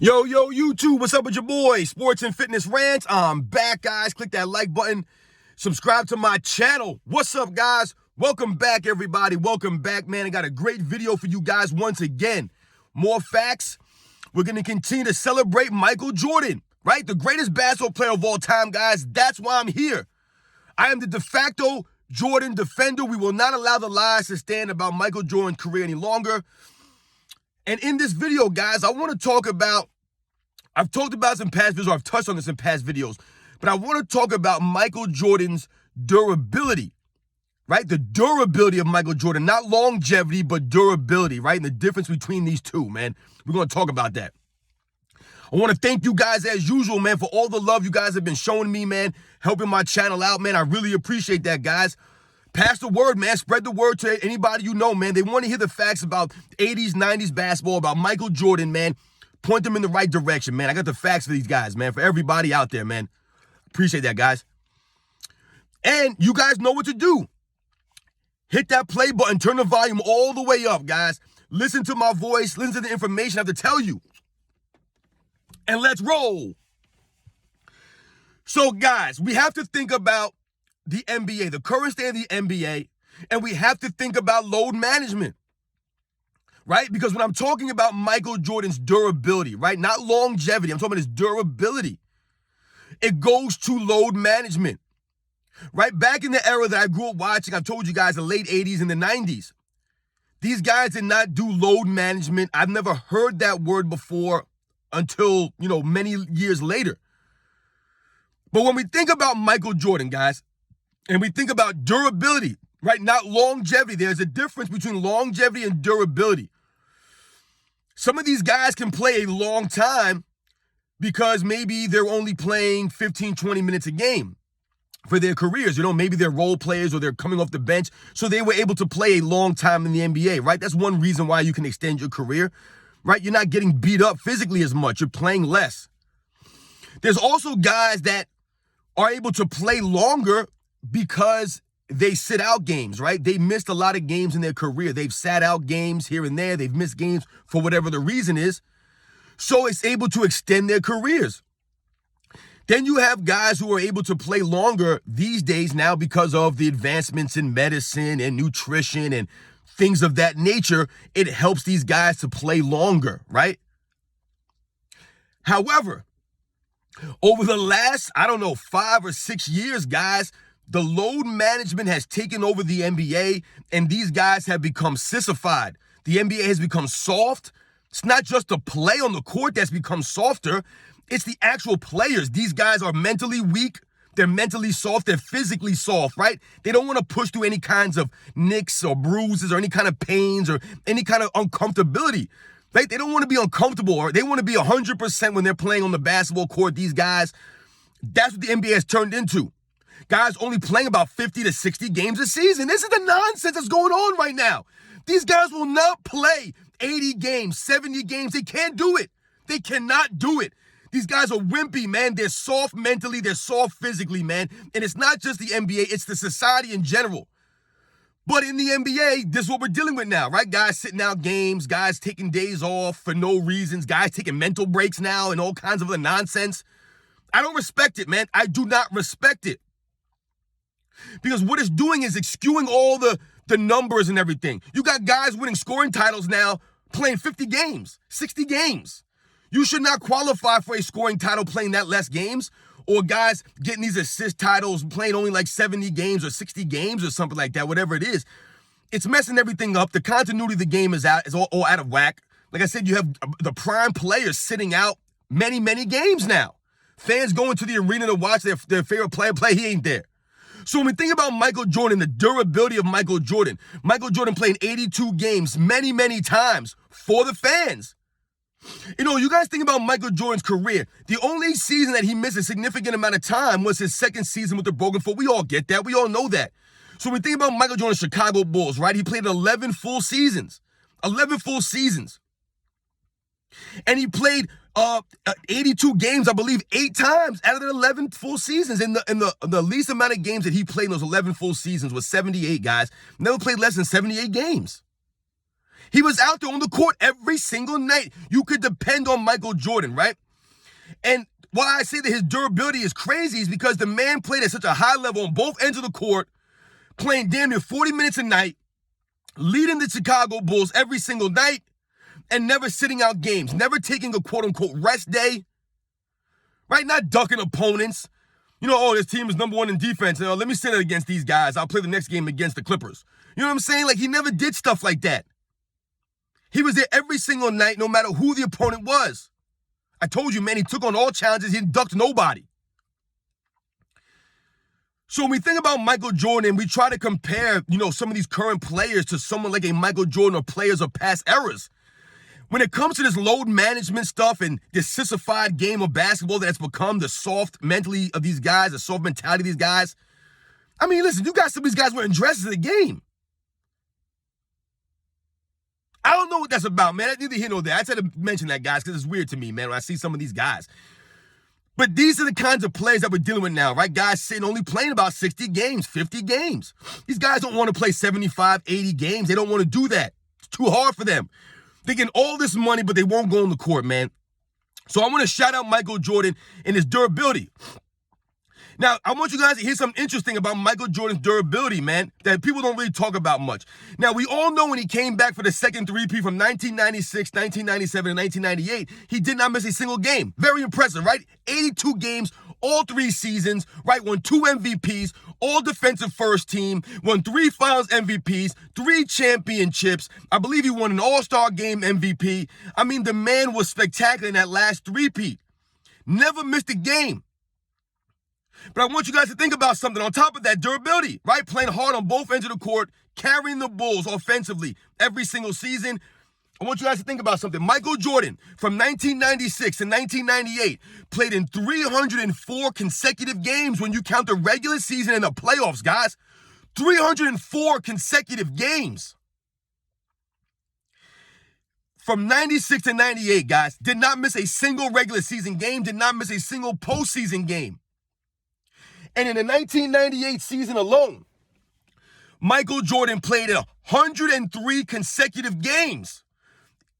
Yo, YouTube, what's up with your boy? Sports and Fitness Rants. I'm back, guys. Click that like button. Subscribe to my channel. What's up, guys? Welcome back, everybody. Welcome back, man. I got a great video for you guys once again. More facts. We're going to continue to celebrate Michael Jordan, right? The greatest basketball player of all time, guys. That's why I'm here. I am the de facto Jordan defender. We will not allow the lies to stand about Michael Jordan's career any longer. And in this video, guys, I want to talk about, I've talked about this in past videos, or I've touched on this in past videos, but I want to talk about Michael Jordan's durability, right? The durability of Michael Jordan, not longevity, but durability, right? And the difference between these two, man. We're going to talk about that. I want to thank you guys as usual, man, for all the love you guys have been showing me, man, helping my channel out, man. I really appreciate that, guys. Pass the word, man. Spread the word to anybody you know, man. They want to hear the facts about 80s, 90s basketball, about Michael Jordan, man. Point them in the right direction, man. I got the facts for these guys, man, for everybody out there, man. Appreciate that, guys. And you guys know what to do. Hit that play button. Turn the volume all the way up, guys. Listen to my voice. Listen to the information I have to tell you. And let's roll. So, guys, we have to think about the NBA, the current state of the NBA, and we have to think about load management, right? Because when I'm talking about Michael Jordan's durability, right, not longevity, I'm talking about his durability, it goes to load management, right? Back in the era that I grew up watching, I've told you guys, the late 80s and the 90s, these guys did not do load management. I've never heard that word before until, many years later. But when we think about Michael Jordan, guys, and we think about durability, right? Not longevity. There's a difference between longevity and durability. Some of these guys can play a long time because maybe they're only playing 15, 20 minutes a game for their careers. Maybe they're role players or they're coming off the bench. So they were able to play a long time in the NBA, right? That's one reason why you can extend your career, right? You're not getting beat up physically as much. You're playing less. There's also guys that are able to play longer because they sit out games, right? They missed a lot of games in their career. They've sat out games here and there. They've missed games for whatever the reason is. So it's able to extend their careers. Then you have guys who are able to play longer these days now because of the advancements in medicine and nutrition and things of that nature. It helps these guys to play longer, right? However, over the last, 5 or 6 years, guys, the load management has taken over the NBA, and these guys have become sissified. The NBA has become soft. It's not just the play on the court that's become softer. It's the actual players. These guys are mentally weak. They're mentally soft. They're physically soft, right? They don't want to push through any kinds of nicks or bruises or any kind of pains or any kind of uncomfortability. Right? They don't want to be uncomfortable, or they want to be 100% when they're playing on the basketball court. These guys, that's what the NBA has turned into. Guys only playing about 50 to 60 games a season. This is the nonsense that's going on right now. These guys will not play 80 games, 70 games. They can't do it. They cannot do it. These guys are wimpy, man. They're soft mentally. They're soft physically, man. And it's not just the NBA. It's the society in general. But in the NBA, this is what we're dealing with now, right? Guys sitting out games, guys taking days off for no reasons, guys taking mental breaks now and all kinds of other nonsense. I don't respect it, man. I do not respect it. Because what it's doing is it's skewing all the numbers and everything. You got guys winning scoring titles now playing 50 games, 60 games. You should not qualify for a scoring title playing that less games, or guys getting these assist titles playing only like 70 games or 60 games or something like that, whatever it is. It's messing everything up. The continuity of the game is all out of whack. Like I said, you have the prime players sitting out many, many games now. Fans going to the arena to watch their favorite player play, he ain't there. So when we think about Michael Jordan, the durability of Michael Jordan playing 82 games many, many times for the fans. You guys think about Michael Jordan's career. The only season that he missed a significant amount of time was his second season with the broken foot. We all get that. We all know that. So when we think about Michael Jordan's Chicago Bulls, right? He played 11 full seasons. 11 full seasons. And he played 82 games, I believe, 8 times out of the 11 full seasons. And the least amount of games that he played in those 11 full seasons was 78, guys. Never played less than 78 games. He was out there on the court every single night. You could depend on Michael Jordan, right? And why I say that his durability is crazy is because the man played at such a high level on both ends of the court, playing damn near 40 minutes a night, leading the Chicago Bulls every single night, and never sitting out games, never taking a quote-unquote rest day, right? Not ducking opponents. You know, oh, this team is number one in defense. Let me sit it against these guys. I'll play the next game against the Clippers. You know what I'm saying? Like, he never did stuff like that. He was there every single night, no matter who the opponent was. I told you, man, he took on all challenges. He ducked nobody. So when we think about Michael Jordan, we try to compare, some of these current players to someone like a Michael Jordan or players of past eras. When it comes to this load management stuff and this sissified game of basketball that's become the soft mentally of these guys, the soft mentality of these guys, I mean, listen, you got some of these guys wearing dresses in the game. I don't know what that's about, man. Neither here nor there. I try to mention that, guys, because it's weird to me, man, when I see some of these guys. But these are the kinds of players that we're dealing with now, right? Guys sitting only playing about 60 games, 50 games. These guys don't want to play 75, 80 games. They don't want to do that. It's too hard for them. They get all this money, but they won't go on the court, man. So I want to shout out Michael Jordan and his durability. Now, I want you guys to hear something interesting about Michael Jordan's durability, man, that people don't really talk about much. Now, we all know when he came back for the second three-peat from 1996, 1997, and 1998, he did not miss a single game. Very impressive, right? 82 games, all 3 seasons, right? Won 2 MVPs, all defensive first team, won 3 finals MVPs, 3 championships. I believe he won an all-star game MVP. I mean, the man was spectacular in that last three-peat. Never missed a game. But I want you guys to think about something on top of that durability, right? Playing hard on both ends of the court, carrying the Bulls offensively every single season. I want you guys to think about something. Michael Jordan, from 1996 to 1998, played in 304 consecutive games when you count the regular season and the playoffs, guys. 304 consecutive games. From 96 to 98, guys, did not miss a single regular season game, did not miss a single postseason game. And in the 1998 season alone, Michael Jordan played in 103 consecutive games.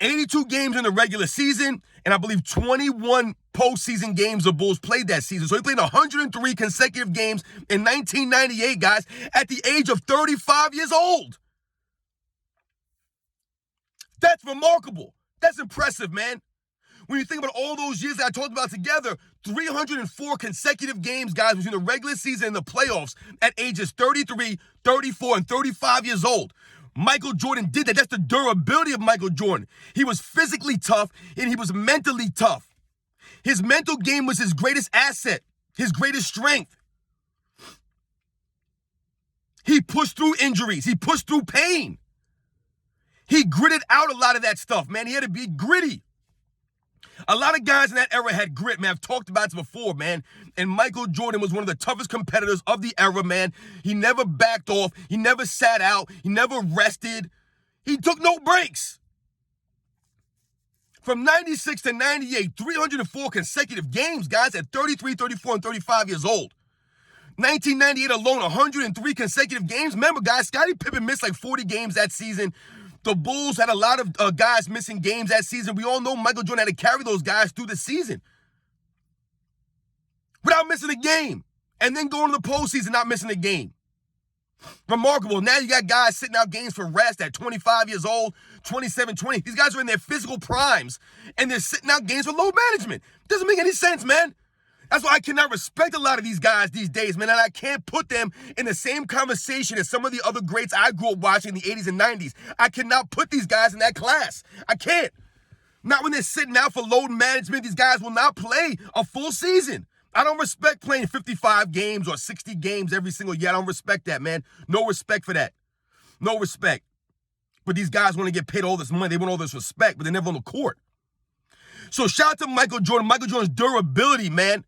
82 games in the regular season, and I believe 21 postseason games the Bulls played that season. So he played 103 consecutive games in 1998, guys, at the age of 35 years old. That's remarkable. That's impressive, man. When you think about all those years that I talked about together, 304 consecutive games, guys, between the regular season and the playoffs at ages 33, 34, and 35 years old. Michael Jordan did that. That's the durability of Michael Jordan. He was physically tough, and he was mentally tough. His mental game was his greatest asset, his greatest strength. He pushed through injuries. He pushed through pain. He gritted out a lot of that stuff, man. He had to be gritty. A lot of guys in that era had grit, man. I've talked about this before, man. And Michael Jordan was one of the toughest competitors of the era, man. He never backed off. He never sat out. He never rested. He took no breaks. From 96 to 98, 304 consecutive games, guys, at 33, 34, and 35 years old. 1998 alone, 103 consecutive games. Remember, guys, Scottie Pippen missed like 40 games that season. The Bulls had a lot of guys missing games that season. We all know Michael Jordan had to carry those guys through the season without missing a game, and then going to the postseason not missing a game. Remarkable. Now you got guys sitting out games for rest at 25 years old, 27, 20. These guys are in their physical primes, and they're sitting out games for load management. Doesn't make any sense, man. That's why I cannot respect a lot of these guys these days, man, and I can't put them in the same conversation as some of the other greats I grew up watching in the 80s and 90s. I cannot put these guys in that class. I can't. Not when they're sitting out for load management. These guys will not play a full season. I don't respect playing 55 games or 60 games every single year. I don't respect that, man. No respect for that. No respect. But these guys want to get paid all this money. They want all this respect, but they're never on the court. So shout out to Michael Jordan. Michael Jordan's durability, man.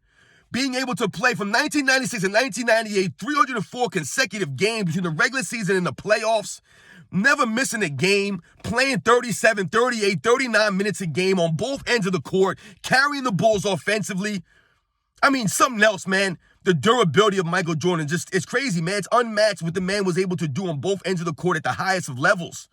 Being able to play from 1996 and 1998, 304 consecutive games between the regular season and the playoffs, never missing a game, playing 37, 38, 39 minutes a game on both ends of the court, carrying the Bulls offensively. I mean, something else, man. The durability of Michael Jordan, it's crazy, man. It's unmatched what the man was able to do on both ends of the court at the highest of levels.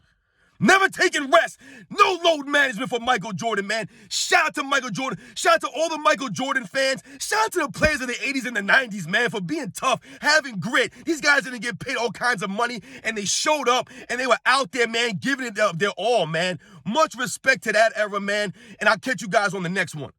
Never taking rest. No load management for Michael Jordan, man. Shout out to Michael Jordan. Shout out to all the Michael Jordan fans. Shout out to the players of the 80s and the 90s, man, for being tough, having grit. These guys didn't get paid all kinds of money, and they showed up, and they were out there, man, giving it their all, man. Much respect to that era, man, and I'll catch you guys on the next one.